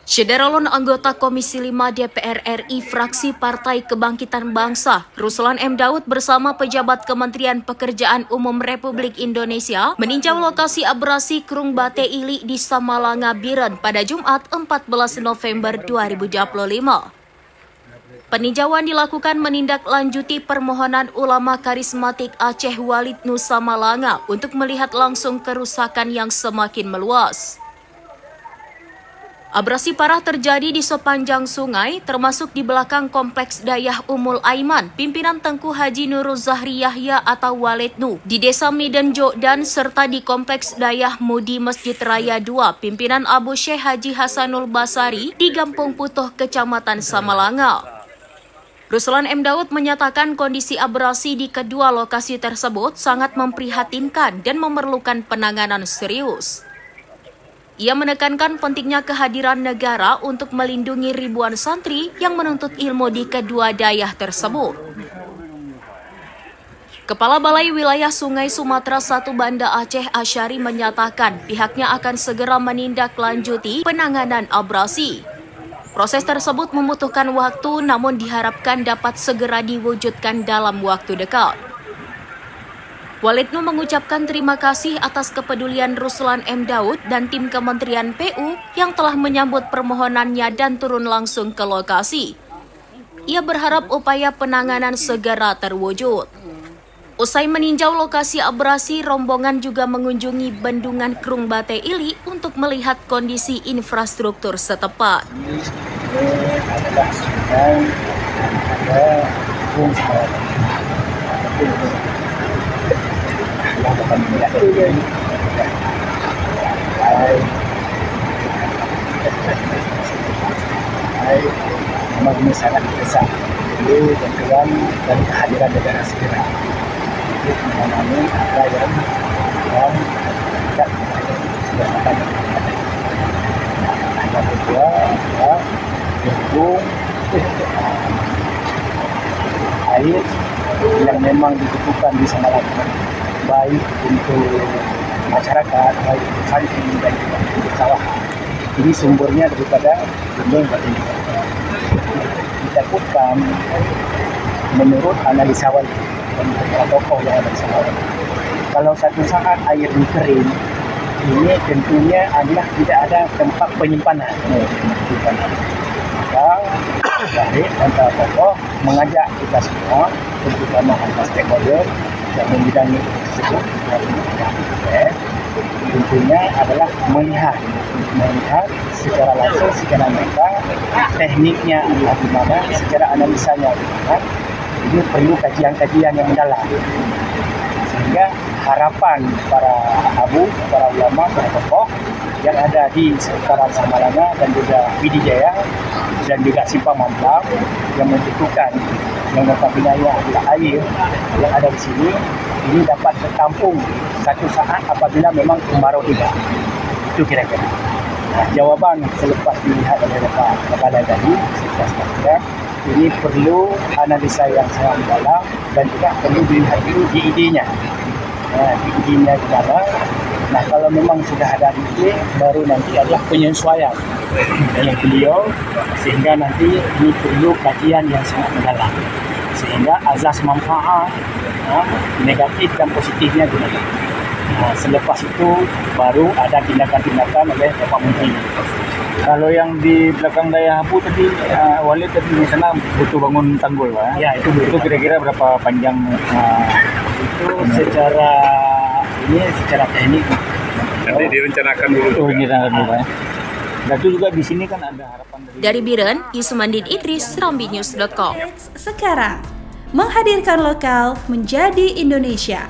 Syederolun anggota Komisi 5 DPR RI fraksi Partai Kebangkitan Bangsa, Ruslan M. Daud bersama pejabat Kementerian Pekerjaan Umum Republik Indonesia meninjau lokasi abrasi Krung Bate Ili di Samalanga, Biren pada Jumat 14 November 2025. Peninjauan dilakukan menindaklanjuti permohonan ulama karismatik Aceh Walid Nusa Malanga untuk melihat langsung kerusakan yang semakin meluas. Abrasi parah terjadi di sepanjang sungai, termasuk di belakang Kompleks Dayah Umul Aiman, pimpinan Tengku Haji Nurul Zahri Yahya atau Walid Nu, di Desa Midenjo dan serta di Kompleks Dayah Mudi Masjid Raya 2, pimpinan Abu Syekh Haji Hasanul Basari di Gampung Putuh, Kecamatan Samalanga. Ruslan M. Daud menyatakan kondisi abrasi di kedua lokasi tersebut sangat memprihatinkan dan memerlukan penanganan serius. Ia menekankan pentingnya kehadiran negara untuk melindungi ribuan santri yang menuntut ilmu di kedua dayah tersebut. Kepala Balai Wilayah Sungai Sumatera I Banda Aceh Asyari menyatakan pihaknya akan segera menindaklanjuti penanganan abrasi. Proses tersebut membutuhkan waktu, namun diharapkan dapat segera diwujudkan dalam waktu dekat. Walid Nu mengucapkan terima kasih atas kepedulian Ruslan M. Daud dan tim Kementerian PU yang telah menyambut permohonannya dan turun langsung ke lokasi. Ia berharap upaya penanganan segera terwujud. Usai meninjau lokasi abrasi, rombongan juga mengunjungi Bendungan Krung Bate Ili untuk melihat kondisi infrastruktur setempat. Memang ini sangat besar. Perlu bantuan dan kehadiran negara segera. Untuk menangani apa yang tidak sudah sampai. Yang kedua adalah mendukung air yang memang dibutuhkan di Samalanga, baik untuk masyarakat, baik untuk santri dan juga untuk sawah. Ini sumbernya daripada Gunung Batu Ili. Ditakutkan menurut analisa wali dan beberapa tokoh yang ada di Samalanga, kalau satu saat air ini kering, ini tentunya adalah tidak ada tempat penyimpanan. Dari antara tokoh mengajak kita semua, terutama antara stakeholder yang membidangi tersebut, tentunya adalah melihat secara langsung, secara nyata, tekniknya adalah gimana, secara analisanya gimana. Ini perlu kajian-kajian yang mendalam. Sehingga harapan para abu, para ulama, para tokoh yang ada di sekitaran Samalanga dan juga Pidi Jaya dan juga Simpang Mampang yang membutuhkan yang notabene adalah air yang ada di sini, ini dapat tertampung satu saat apabila memang kemarau tiba. Itu kira-kira. Nah, jawaban selepas dilihat oleh Bapak Kepala tadi, saya sampaikan, ini perlu analisa yang sangat mendalam dan juga perlu dilihat dulu di idenya. Di idenya gimana. Nah, kalau memang sudah ada ide, baru nanti adalah penyesuaian oleh beliau, sehingga nanti ini perlu kajian yang sangat mendalam. Sehingga azas manfaat, negatif dan positifnya digunakan. Nah, selepas itu baru ada tindakan-tindakan oleh Bapak Menteri. Kalau yang di belakang Dayah Abu tadi, Walid tadi di sana butuh bangun tanggul, Pak? Ya, itu kira-kira berapa panjang? Itu secara teknik. Nanti direncanakan dulu. Pak. Dan itu juga di sini kan ada harapan dari Biren, Ismandin Idris, SerambiNews.com. Sekarang menghadirkan lokal menjadi Indonesia.